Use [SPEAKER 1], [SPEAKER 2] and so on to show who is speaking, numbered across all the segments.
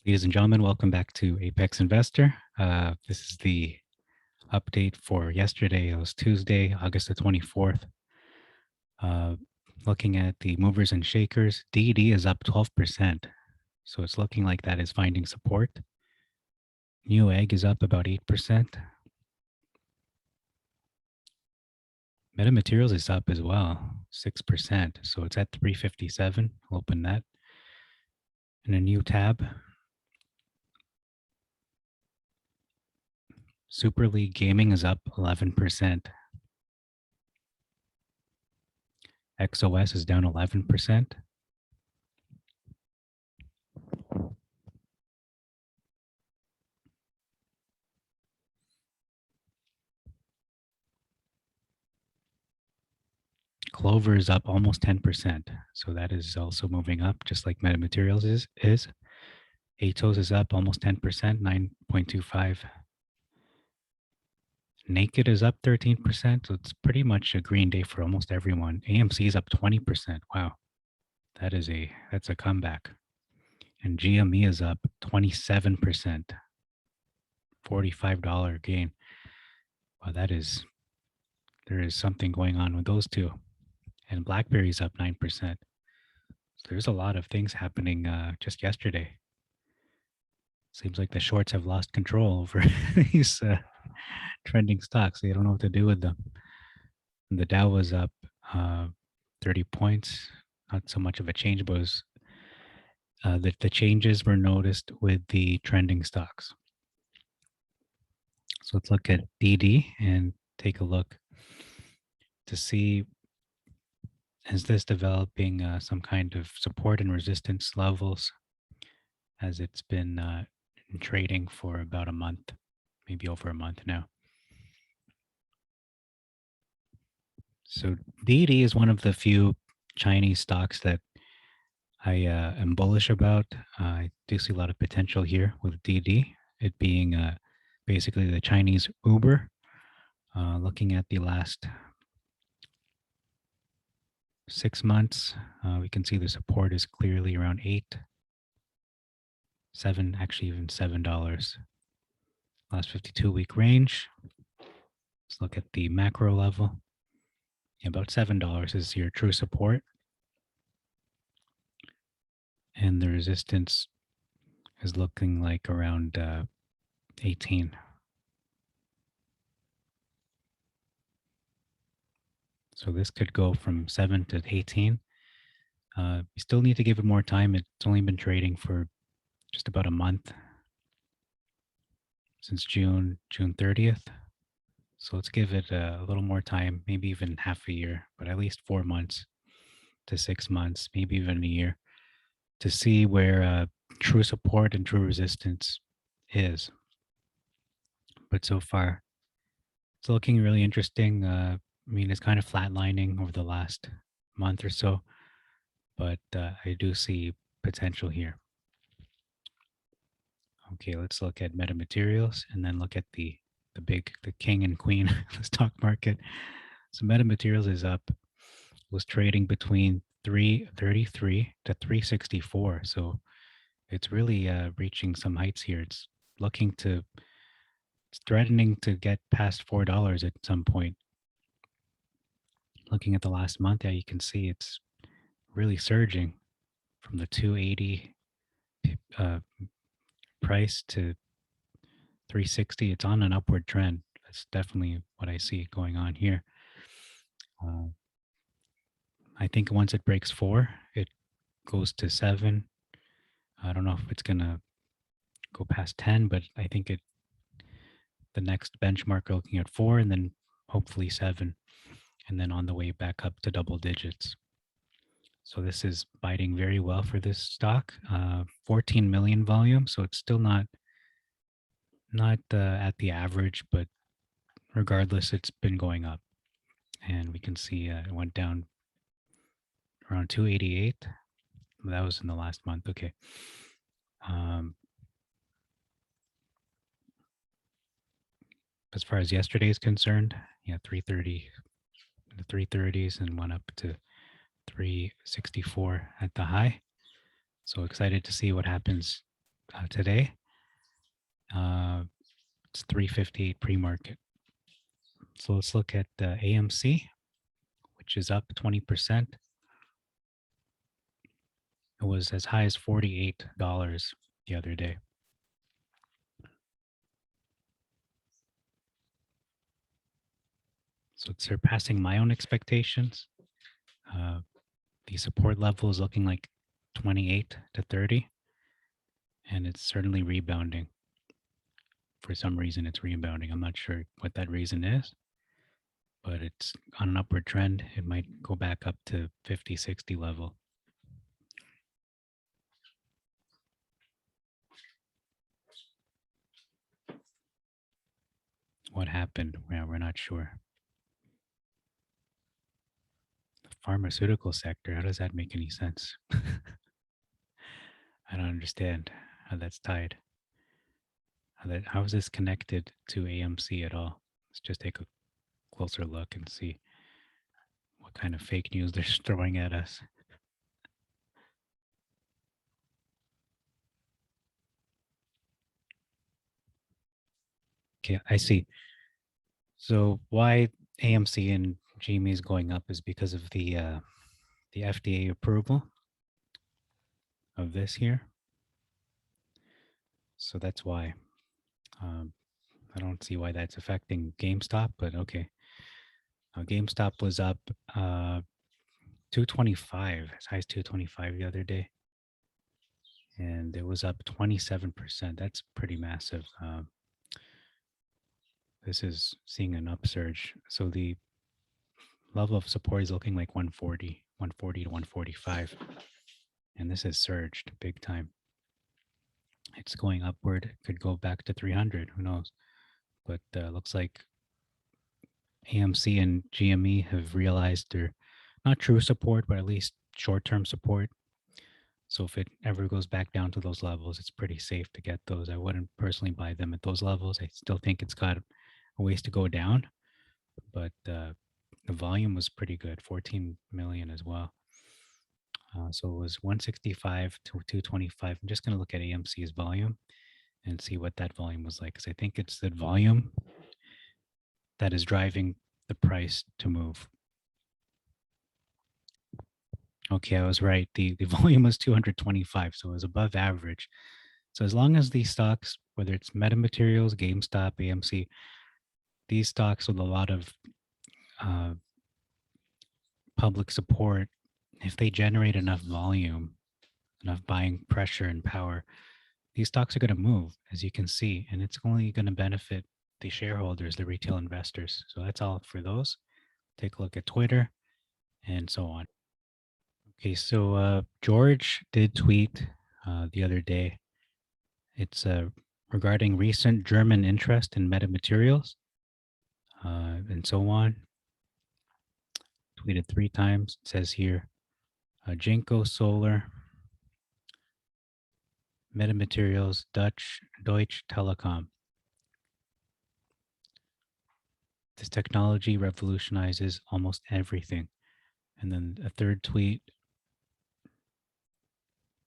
[SPEAKER 1] Ladies and gentlemen, welcome back to Apex Investor. This is the update for yesterday. It was Tuesday, August the 24th. Looking at the movers and shakers, DD is up 12%. So it's looking like that is finding support. Newegg is up about 8%. Metamaterials is up as well, 6%. So it's at 357. I'll open that in a new tab. Super League Gaming is up 11%. XOS is down 11%. Clover is up almost 10%. So that is also moving up, just like Metamaterials is. Atos is up almost 10%, 9.25. Naked is up 13%. So it's pretty much a green day for almost everyone. AMC is up 20%. Wow. That's a comeback. And GME is up 27%. $45 gain. Wow, there is something going on with those two. And BlackBerry's up 9%. So there's a lot of things happening just yesterday. Seems like the shorts have lost control over these trending stocks. They don't know what to do with them. And the Dow was up 30 points. Not so much of a change, but the changes were noticed with the trending stocks. So let's look at DD and take a look to see, is this developing some kind of support and resistance levels, as it's been trading for about a month, maybe over a month now. So DD is one of the few Chinese stocks that I am bullish about. I do see a lot of potential here with DD, it being basically the Chinese Uber. Looking at the last 6 months, we can see the support is clearly around $8, $7, actually even $7. Last 52-week range. Let's look at the macro level. About $7 is your true support. And the resistance is looking like around 18. So this could go from 7 to 18. We still need to give it more time. It's only been trading for just about a month, since June 30th. So let's give it a little more time, maybe even half a year, but at least 4 months to 6 months, maybe even a year, to see where true support and true resistance is. But so far, it's looking really interesting. I mean, it's kind of flatlining over the last month or so, but I do see potential here. Okay, let's look at Metamaterials and then look at the king and queen of the stock market. So Metamaterials is up, was trading between 333 to 364. So it's really reaching some heights here. It's threatening to get past $4 at some point. Looking at the last month, yeah, you can see it's really surging from the 280 price to 360. It's on an upward trend. That's definitely what I see going on here. I think once it breaks 4, it goes to 7. I don't know if it's gonna go past 10, but I think the next benchmark are looking at 4, and then hopefully 7, and then on the way back up to double digits. So this is biting very well for this stock. 14 million volume, so it's still not at the average, but regardless, it's been going up. And we can see it went down around 288. That was in the last month. Okay. As far as yesterday is concerned, yeah, 330, the 330s, and went up to 364 at the high. So excited to see what happens today. It's 358 pre-market. So let's look at AMC, which is up 20%. It was as high as $48 the other day. So it's surpassing my own expectations. The support level is looking like 28 to 30, and it's certainly rebounding. For some reason, it's rebounding. I'm not sure what that reason is, but it's on an upward trend. It might go back up to 50, 60 level. What happened? Yeah, we're not sure. The pharmaceutical sector, how does that make any sense? I don't understand how that's tied. How is this connected to AMC at all? Let's just take a closer look and see what kind of fake news they're throwing at us. Okay, I see. So why AMC and GME is going up is because of the FDA approval of this here. So that's why. I don't see why that's affecting GameStop, but okay. GameStop was up 225, as high as 225 the other day, and it was up 27%. That's pretty massive. This is seeing an upsurge. So the level of support is looking like 140 to 145, and this has surged big time. It's going upward. It could go back to 300. Who knows? But looks like AMC and GME have realized they're not true support, but at least short-term support. So if it ever goes back down to those levels, it's pretty safe to get those. I wouldn't personally buy them at those levels. I still think it's got a ways to go down, but the volume was pretty good, 14 million as well. So it was 165 to 225. I'm just going to look at AMC's volume and see what that volume was like, because I think it's the volume that is driving the price to move. Okay, I was right. The volume was 225, so it was above average. So as long as these stocks, whether it's Metamaterials, GameStop, AMC, these stocks with a lot of public support, if they generate enough volume, enough buying pressure and power, these stocks are going to move, as you can see, and it's only going to benefit the shareholders, the retail investors. So that's all for those. Take a look at Twitter and so on. Okay, so George did tweet the other day. It's regarding recent German interest in metamaterials and so on. Tweeted 3 times. It says here, Jinko Solar, Metamaterials, Deutsche Telekom. This technology revolutionizes almost everything. And then a third tweet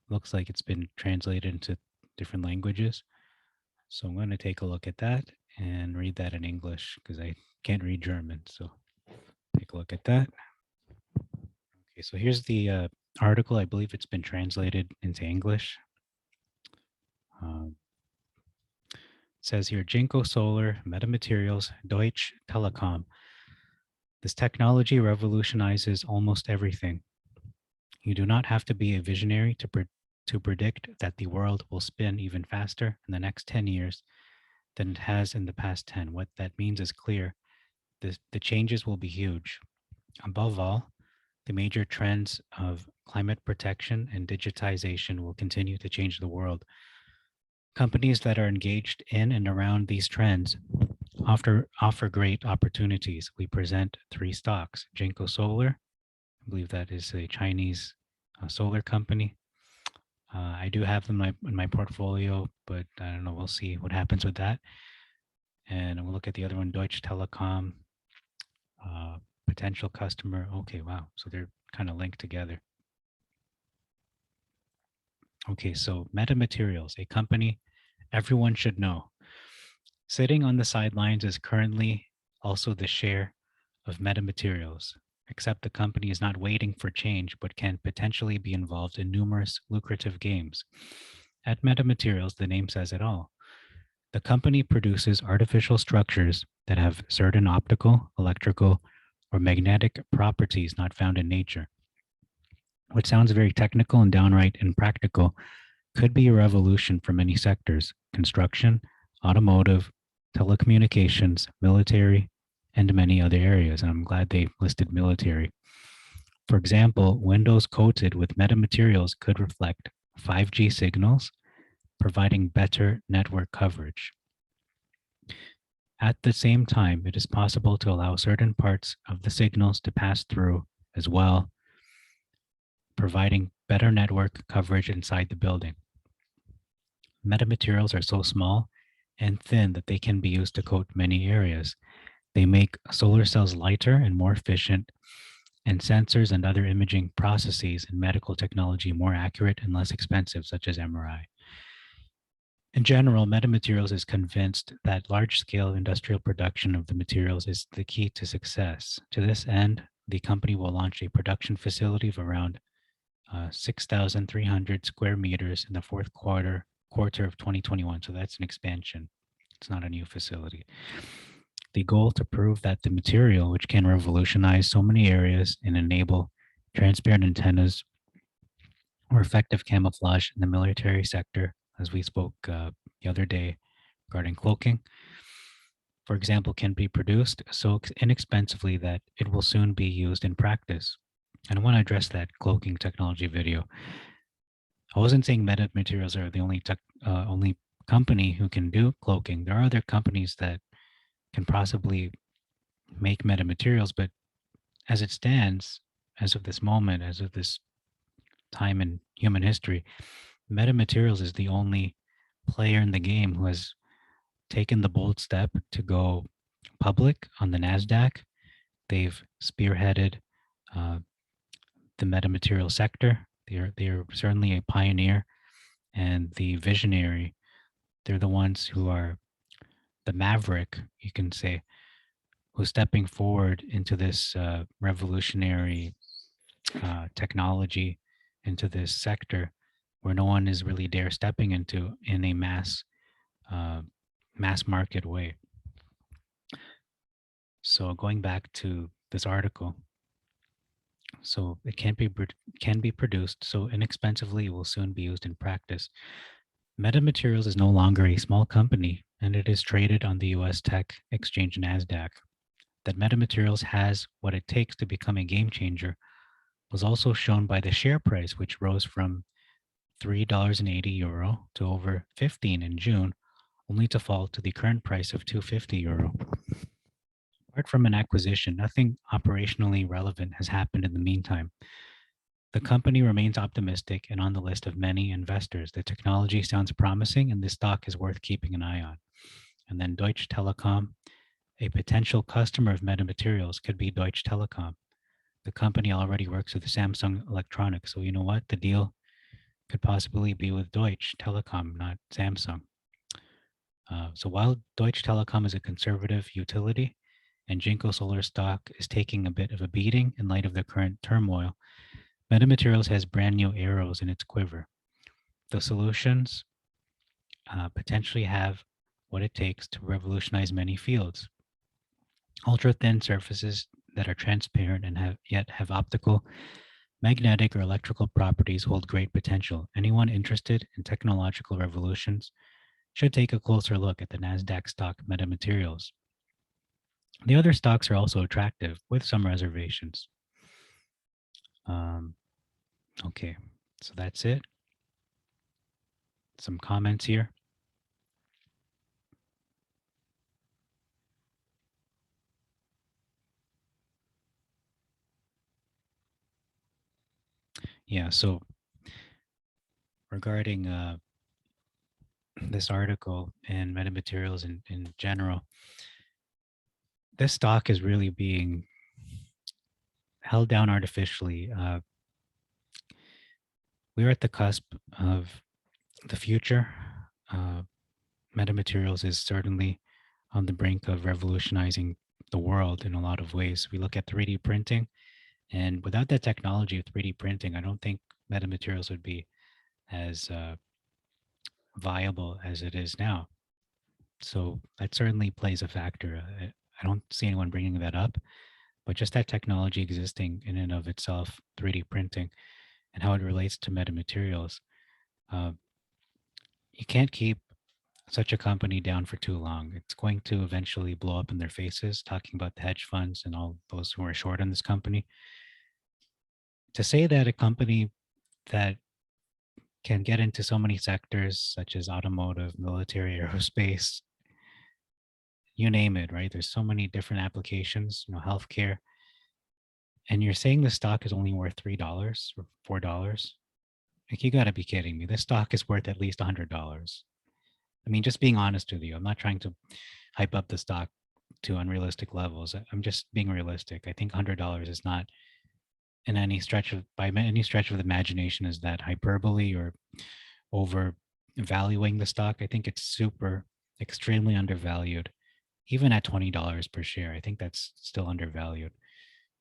[SPEAKER 1] looks like it's been translated into different languages. So I'm going to take a look at that and read that in English because I can't read German. So take a look at that. Okay, so here's the article. I believe it's been translated into English. It says here, Jinko Solar, Metamaterials, Deutsche Telekom. This technology revolutionizes almost everything. You do not have to be a visionary to predict that the world will spin even faster in the next 10 years than it has in the past 10. What that means is clear. The changes will be huge. Above all, the major trends of climate protection and digitization will continue to change the world. Companies that are engaged in and around these trends offer great opportunities. We present 3 stocks: Jinko Solar, I believe that is a Chinese solar company. I do have them in my portfolio, but I don't know. We'll see what happens with that. And we'll look at the other one, Deutsche Telekom, potential customer. Okay, wow. So they're kind of linked together. Okay, so Metamaterials, a company everyone should know. Sitting on the sidelines is currently also the share of Metamaterials, except the company is not waiting for change but can potentially be involved in numerous lucrative games. At Metamaterials, the name says it all. The company produces artificial structures that have certain optical, electrical, or magnetic properties not found in nature. What sounds very technical and downright impractical could be a revolution for many sectors: construction, automotive, telecommunications, military, and many other areas. And I'm glad they listed military. For example, windows coated with metamaterials could reflect 5G signals, providing better network coverage. At the same time, it is possible to allow certain parts of the signals to pass through as well, providing better network coverage inside the building. Metamaterials are so small and thin that they can be used to coat many areas. They make solar cells lighter and more efficient, and sensors and other imaging processes in medical technology more accurate and less expensive, such as MRI. In general, Metamaterials is convinced that large-scale industrial production of the materials is the key to success. To this end, the company will launch a production facility of around 6,300 square meters in the fourth quarter of 2021. So that's an expansion. It's not a new facility. The goal to prove that the material, which can revolutionize so many areas and enable transparent antennas or effective camouflage in the military sector, as we spoke the other day regarding cloaking, for example, can be produced so inexpensively that it will soon be used in practice. And I want to address that cloaking technology video. I wasn't saying Metamaterials are the only company who can do cloaking. There are other companies that can possibly make metamaterials, but as it stands, as of this moment, as of this time in human history, metamaterials is the only player in the game who has taken the bold step to go public on the NASDAQ. They've spearheaded uh, the metamaterial sector. They're certainly a pioneer and the visionary. They're the ones who are the maverick, you can say, who's stepping forward into this revolutionary technology, into this sector where no one is really dare stepping into in a uh, mass market way. So going back to this article, so it can be produced so inexpensively it will soon be used in practice. Metamaterials is no longer a small company, and it is traded on the U.S. tech exchange NASDAQ. That Metamaterials has what it takes to become a game changer was also shown by the share price, which rose from €3.80 to over 15 in June, only to fall to the current price of €250. Apart from an acquisition, nothing operationally relevant has happened in the meantime. The company remains optimistic and on the list of many investors. The technology sounds promising and the stock is worth keeping an eye on. And then Deutsche Telekom, a potential customer of Metamaterials could be Deutsche Telekom. The company already works with Samsung Electronics. So you know what? The deal could possibly be with Deutsche Telekom, not Samsung. So while Deutsche Telekom is a conservative utility and Jinko Solar stock is taking a bit of a beating in light of the current turmoil, Metamaterials has brand new arrows in its quiver. The solutions potentially have what it takes to revolutionize many fields. Ultra thin surfaces that are transparent and have optical, magnetic, or electrical properties hold great potential. Anyone interested in technological revolutions should take a closer look at the NASDAQ stock Metamaterials. The other stocks are also attractive with some reservations. Okay, so that's it. Some comments here. Yeah, so regarding this article and metamaterials in general, this stock is really being held down artificially. we're at the cusp of the future. Uh, Metamaterials is certainly on the brink of revolutionizing the world in a lot of ways. We look at 3D printing, and without that technology of 3D printing, I don't think metamaterials would be as viable as it is now. So that certainly plays a factor. I don't see anyone bringing that up, but just that technology existing in and of itself, 3D printing, and how it relates to metamaterials, uh, you can't keep such a company down for too long. It's going to eventually blow up in their faces, talking about the hedge funds and all those who are short on this company. To say that a company that can get into so many sectors such as automotive, military, aerospace, you name it, right? There's so many different applications, healthcare, and you're saying the stock is only worth $3 or $4. Like, you got to be kidding me. This stock is worth at least $100. I mean, just being honest with you, I'm not trying to hype up the stock to unrealistic levels. I'm just being realistic. I think $100 is not in any stretch of by any stretch of the imagination is that hyperbole or over valuing the stock. I think it's super extremely undervalued. Even at $20 per share, I think that's still undervalued.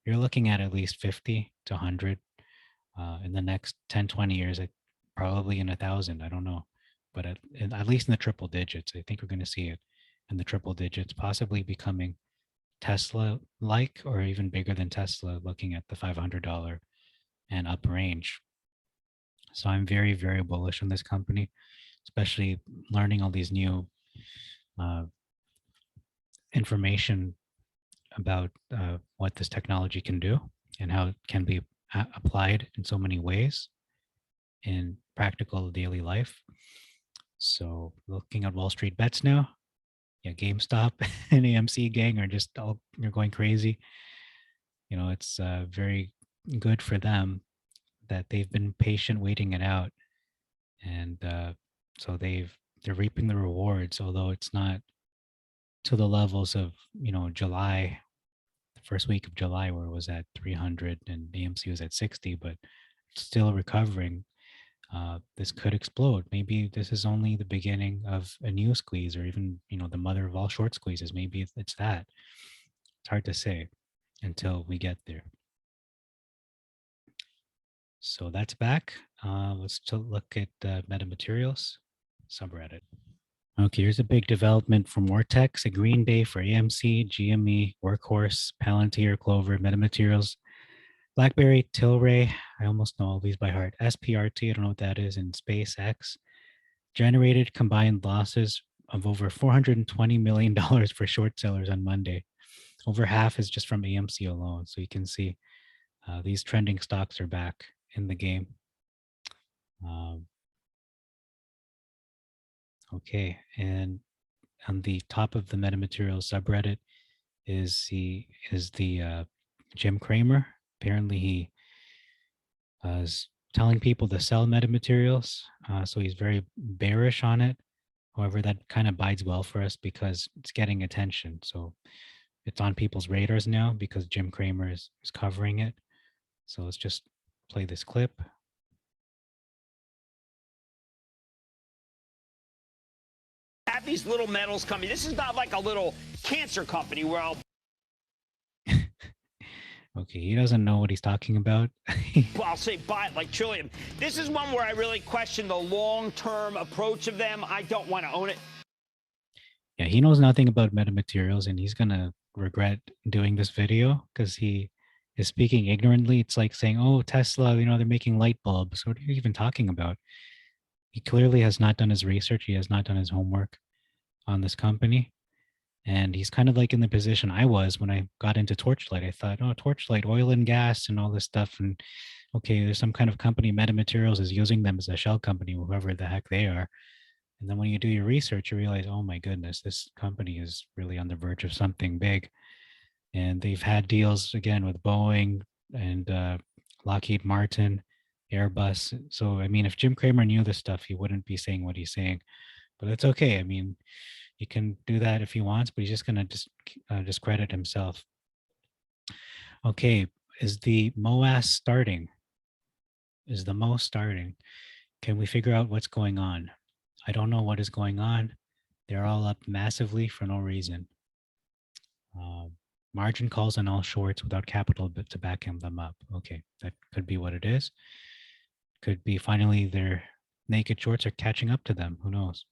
[SPEAKER 1] You're looking at least 50 to 100 in the next 10, 20 years, probably in 1,000. I don't know. But at least in the triple digits, I think we're going to see it in the triple digits, possibly becoming Tesla like or even bigger than Tesla, looking at the $500 and up range. So I'm very, very bullish on this company, especially learning all these new uh, information about what this technology can do and how it can be applied in so many ways in practical daily life. So looking at Wall Street bets now, yeah, GameStop and AMC gang are just all you're going crazy. It's very good for them that they've been patient waiting it out, and so they're reaping the rewards, although it's not to the levels of July, the first week of July, where it was at 300 and AMC was at 60, but still recovering. This could explode. Maybe this is only the beginning of a new squeeze, or even the mother of all short squeezes. Maybe it's that. It's hard to say until we get there. So that's back. Let's look at Metamaterials subreddit. Okay, here's a big development for Mortex, a Green Day for AMC, GME, Workhorse, Palantir, Clover, Metamaterials, BlackBerry, Tilray. I almost know all these by heart. SPRT, I don't know what that is, and SpaceX generated combined losses of over $420 million for short sellers on Monday. Over half is just from AMC alone. So you can see these trending stocks are back in the game. Okay, and on the top of the metamaterials subreddit is the Jim Cramer. Apparently, he is telling people to sell metamaterials, so he's very bearish on it. However, that kind of bides well for us because it's getting attention. So it's on people's radars now because Jim Cramer is covering it. So let's just play this clip.
[SPEAKER 2] Have these little metals company. This is not like a little cancer company where I'll
[SPEAKER 1] Okay, he doesn't know what he's talking about.
[SPEAKER 2] I'll say buy it like Trillium. This is one where I really question the long-term approach of them. I don't want to own it.
[SPEAKER 1] Yeah, he knows nothing about metamaterials, and he's gonna regret doing this video because he is speaking ignorantly. It's like saying, "Oh, Tesla, they're making light bulbs." What are you even talking about? He clearly has not done his research. He has not done his homework on this company. And he's kind of like in the position I was when I got into Torchlight. I thought, oh, Torchlight, oil and gas and all this stuff. And okay, there's some kind of company, Metamaterials is using them as a shell company, whoever the heck they are. And then when you do your research, you realize, oh my goodness, this company is really on the verge of something big. And they've had deals again with Boeing and Lockheed Martin, Airbus. So, I mean, if Jim Cramer knew this stuff, he wouldn't be saying what he's saying. But it's okay. I mean, he can do that if he wants, but he's just going to discredit himself. Okay, is the MOAS starting? Is the most starting? Can we figure out what's going on? I don't know what is going on. They're all up massively for no reason. Um, Margin calls on all shorts without capital but to back them up. Okay, that could be what it is. Could be finally their naked shorts are catching up to them. Who knows?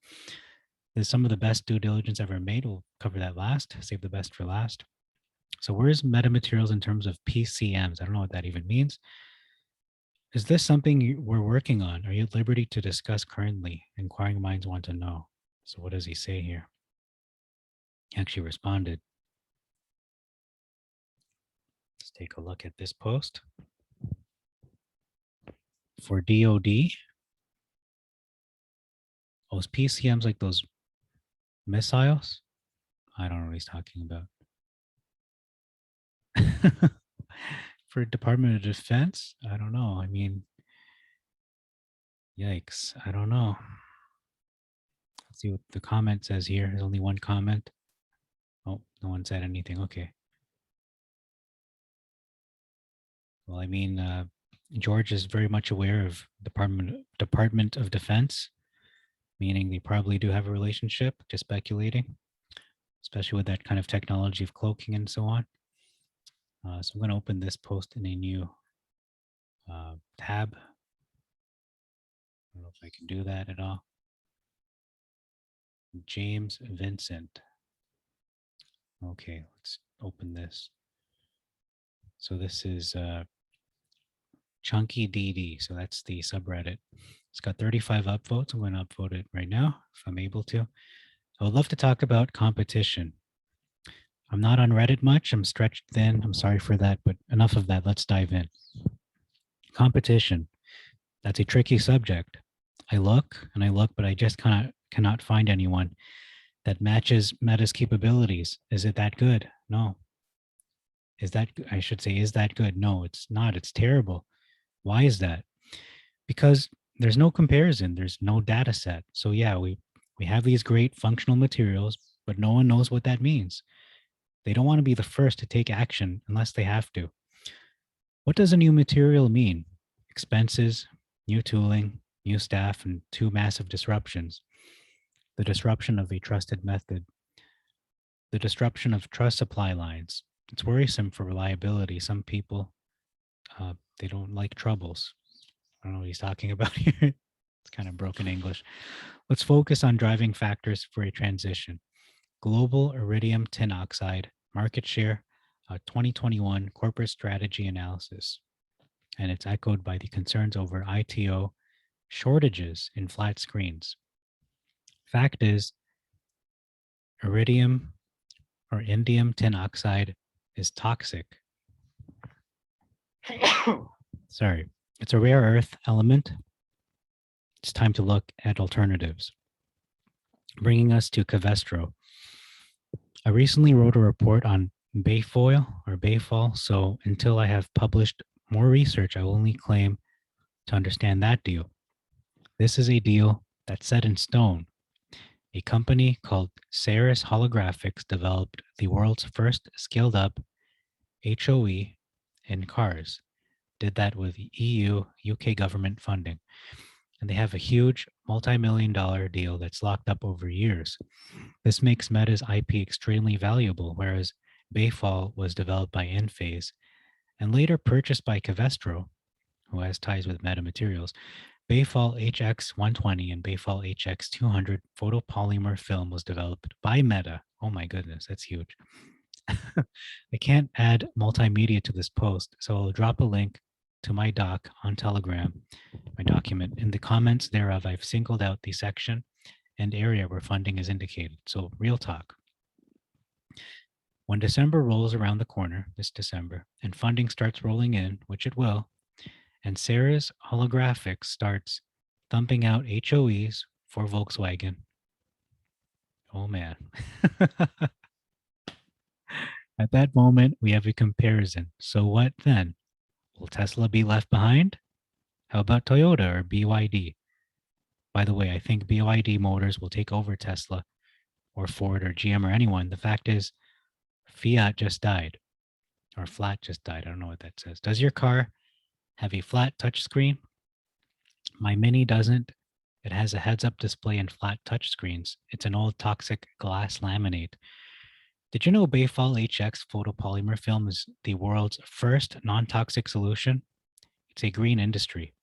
[SPEAKER 1] There's some of the best due diligence ever made. We'll cover that last. Save the best for last. So where's Metamaterials in terms of PCMs? I don't know what that even means. Is this something we're working on? Are you at liberty to discuss currently? Inquiring minds want to know. So what does he say here? He actually responded. Let's take a look at this post. For DOD, those PCMs like those missiles? I don't know what he's talking about. For Department of Defense? I don't know. I mean, yikes. I don't know. Let's see what the comment says here. There's only one comment. Oh, no one said anything. Okay. Well, I mean, George is very much aware of Department of Defense, meaning they probably do have a relationship. Just speculating, especially with that kind of technology of cloaking and so on. So I'm going to open this post in a new tab. I don't know if I can do that at all. James Vincent. Okay, let's open this. So this is Chunky DD. So that's the subreddit. It's got 35 upvotes. I'm going to upvote it right now if I'm able to. I would love to talk about competition. I'm not on Reddit much. I'm stretched thin. I'm sorry for that, but enough of that. Let's dive in. Competition. That's a tricky subject. I look and I look, but I just cannot find anyone that matches Meta's capabilities. Is it that good? No. Is that, I should say, is that good? No, it's not. It's terrible. Why is that? Because there's no comparison. There's no data set. So yeah, we have these great functional materials, but no one knows what that means. They don't want to be the first to take action unless they have to. What does a new material mean? Expenses, new tooling, new staff, and two massive disruptions. The disruption of a trusted method, the disruption of trust supply lines. It's worrisome for reliability. Some people, they don't like troubles. I don't know what he's talking about here. It's kind of broken English. Let's focus on driving factors for a transition. Global iridium tin oxide market share, 2021 corporate strategy analysis. And it's echoed by the concerns over ITO shortages in flat screens. Fact is, iridium or indium tin oxide is toxic. Sorry, it's a rare earth element. It's time to look at alternatives. Bringing us to Covestro. I recently wrote a report on Bayfall, so until I have published more research, I will only claim to understand that deal. This is a deal that's set in stone. A company called Ceres Holographics developed the world's first scaled-up HOE in cars. Did that with EU, UK government funding. And they have a huge multi-million-dollar deal that's locked up over years. This makes Meta's IP extremely valuable, whereas Bayfall was developed by Enphase and later purchased by Covestro, who has ties with Metamaterials. Bayfall HX120 and Bayfall HX200 photopolymer film was developed by Meta. Oh my goodness, that's huge. I can't add multimedia to this post, so I'll drop a link to my doc on Telegram, my document. In the comments thereof, I've singled out the section and area where funding is indicated. So real talk. When December rolls around the corner, this December, and funding starts rolling in, which it will, and Ceres Holographics starts thumping out HOEs for Volkswagen. Oh man. At that moment, we have a comparison. So what then? Will Tesla be left behind? How about Toyota or BYD? By the way, I think BYD Motors will take over Tesla or Ford or GM or anyone. The fact is, Fiat just died, or flat just died. I don't know what that says. Does your car have a flat touch screen? My Mini doesn't. It has a heads-up display and flat touchscreens. It's an old toxic glass laminate. Did you know Bayfall HX photopolymer film is the world's first non-toxic solution? It's a green industry.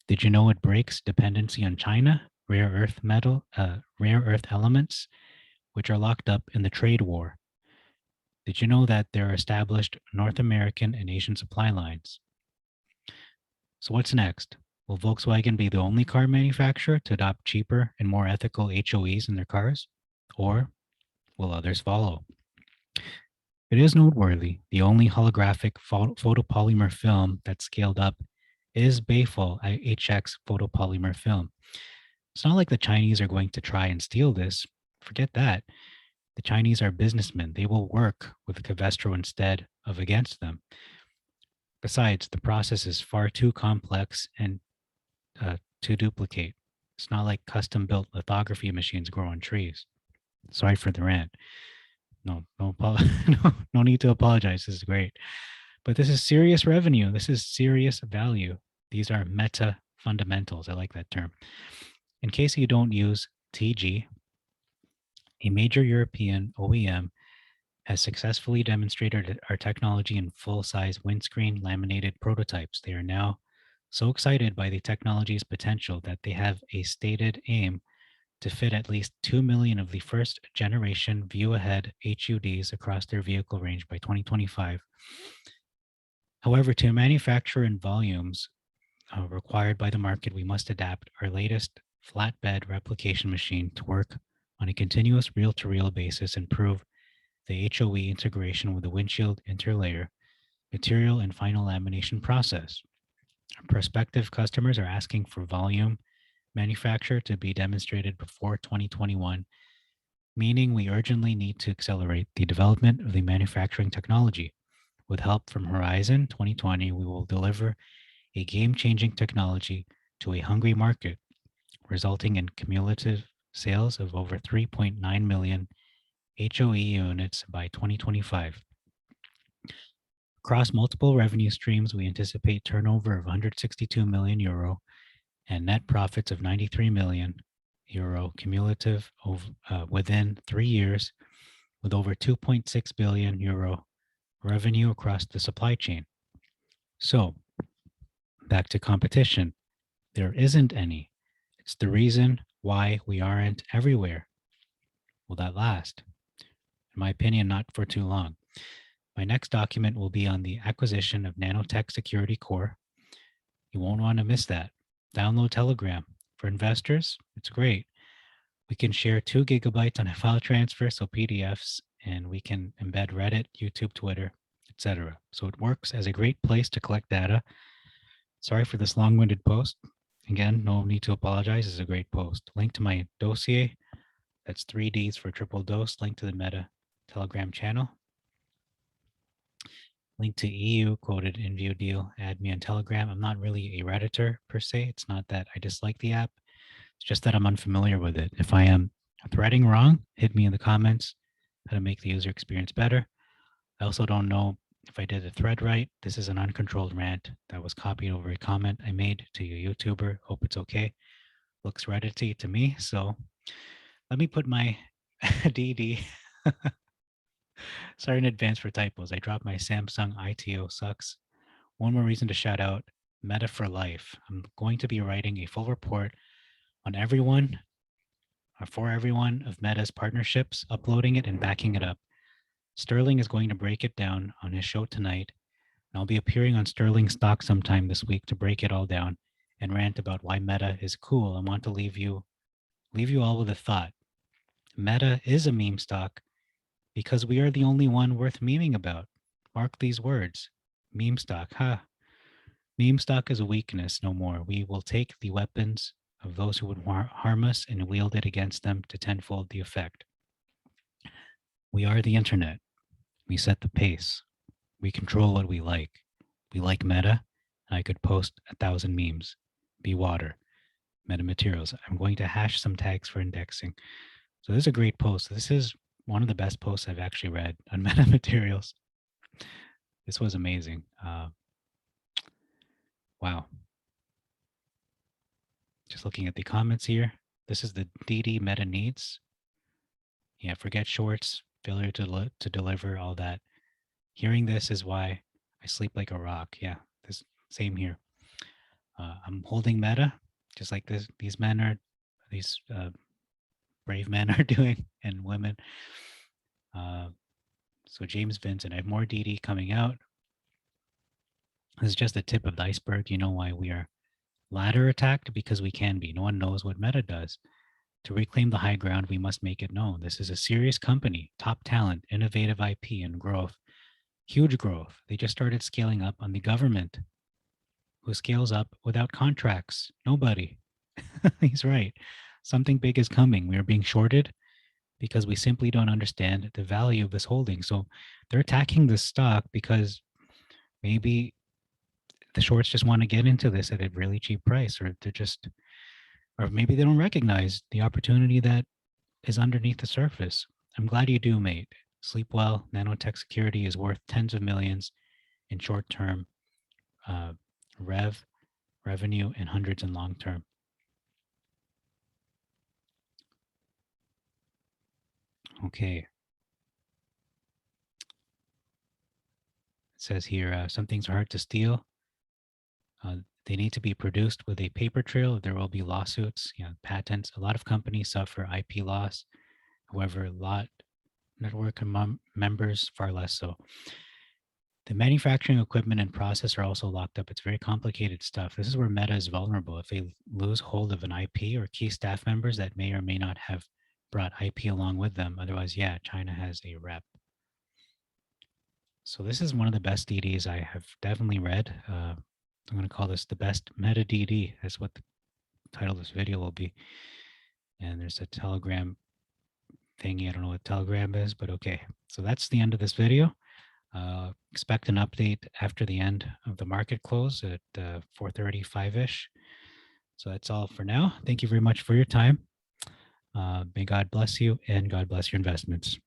[SPEAKER 1] Did you know it breaks dependency on China, rare earth elements, which are locked up in the trade war? Did you know that there are established North American and Asian supply lines? So what's next? Will Volkswagen be the only car manufacturer to adopt cheaper and more ethical HOEs in their cars? Or will others follow? It is noteworthy the only holographic photopolymer film that's scaled up is Bayfall HX photopolymer film. It's not like the Chinese are going to try and steal this. Forget that. The Chinese are businessmen. They will work with Covestro instead of against them. Besides, the process is far too complex and to duplicate. It's not like custom-built lithography machines grow on trees. Sorry for the rant. No need to apologize. This is great. But this is serious revenue. This is serious value. These are meta fundamentals. I like that term. In case you don't use TG, a major European OEM has successfully demonstrated our technology in full-size windscreen laminated prototypes. They are now so excited by the technology's potential that they have a stated aim to fit at least 2 million of the first generation view ahead HUDs across their vehicle range by 2025. However, to manufacture in volumes required by the market, we must adapt our latest flatbed replication machine to work on a continuous reel-to-reel basis and prove the HOE integration with the windshield interlayer, material, and final lamination process. Our prospective customers are asking for volume manufacture to be demonstrated before 2021, meaning we urgently need to accelerate the development of the manufacturing technology. With help from Horizon 2020, we will deliver a game-changing technology to a hungry market, resulting in cumulative sales of over 3.9 million HOE units by 2025. Across multiple revenue streams, we anticipate turnover of 162 million euro and net profits of 93 million euro cumulative within 3 years, with over 2.6 billion euro revenue across the supply chain. So, back to competition. There isn't any. It's the reason why we aren't everywhere. Will that last? In my opinion, not for too long. My next document will be on the acquisition of Nanotech Security Core. You won't want to miss that. Download Telegram. For investors, it's great. We can share 2 gigabytes on a file transfer, so PDFs, and we can embed Reddit, YouTube, Twitter, etc. So it works as a great place to collect data. Sorry for this long-winded post. Again, no need to apologize. It's a great post. Link to my dossier. That's 3 Ds for triple dose. Link to the Meta Telegram channel. Link to EU quoted in view deal. Add me on Telegram. I'm not really a Redditor per se. It's not that I dislike the app. It's just that I'm unfamiliar with it. If I am threading wrong, hit me in the comments how to make the user experience better. I also don't know if I did the thread right. This is an uncontrolled rant that was copied over a comment I made to a YouTuber. Hope it's okay. Looks Reddity to me. So let me put my DD. Sorry in advance for typos. I dropped my Samsung ITO sucks. One more reason to shout out Meta for Life. I'm going to be writing a full report on everyone or for everyone of Meta's partnerships, uploading it and backing it up. Sterling is going to break it down on his show tonight. And I'll be appearing on Sterling stock sometime this week to break it all down and rant about why Meta is cool. I want to leave you all with a thought. Meta is a meme stock because we are the only one worth memeing about. Mark these words. Meme stock, huh? Meme stock is a weakness no more. We will take the weapons of those who would harm us and wield it against them to tenfold the effect. We are the internet. We set the pace. We control what we like. We like Meta. I could post 1,000 memes. Be water. Metamaterials. I'm going to hash some tags for indexing. So this is a great post. This is one of the best posts I've actually read on Metamaterials. This was amazing. Wow. Just looking at the comments here. This is the DD meta needs. Yeah, forget shorts, failure to deliver, all that. Hearing this is why I sleep like a rock. Yeah, this same here. I'm holding meta, just like this. These brave men are doing, and women. Uh, so James Vincent, I have more DD coming out. This is just the tip of the iceberg. You know why we are ladder attacked? Because we can be. No one knows what meta does. To reclaim the high ground, we must make it known. This is a serious company, top talent, innovative IP, and growth. Huge growth. They just started scaling up on the government. Who scales up without contracts? Nobody. He's right. Something big is coming. We are being shorted because we simply don't understand the value of this holding. So they're attacking this stock because maybe the shorts just want to get into this at a really cheap price, or or maybe they don't recognize the opportunity that is underneath the surface. I'm glad you do, mate. Sleep well. Nanotech security is worth tens of millions in short term uh, revenue and hundreds in long term. Okay. It says here some things are hard to steal. They need to be produced with a paper trail. There will be lawsuits, patents. A lot of companies suffer IP loss. However, a lot network members far less so. The manufacturing equipment and process are also locked up. It's very complicated stuff. This is where Meta is vulnerable. If they lose hold of an IP or key staff members that may or may not have brought IP along with them. Otherwise, yeah, China has a rep. So this is one of the best DDs I have definitely read. I'm going to call this the best meta DD. That's what the title of this video will be. And there's a Telegram thingy. I don't know what Telegram is, but okay. So that's the end of this video. Expect an update after the end of the market close at 4:35-ish. So that's all for now. Thank you very much for your time. May God bless you and God bless your investments.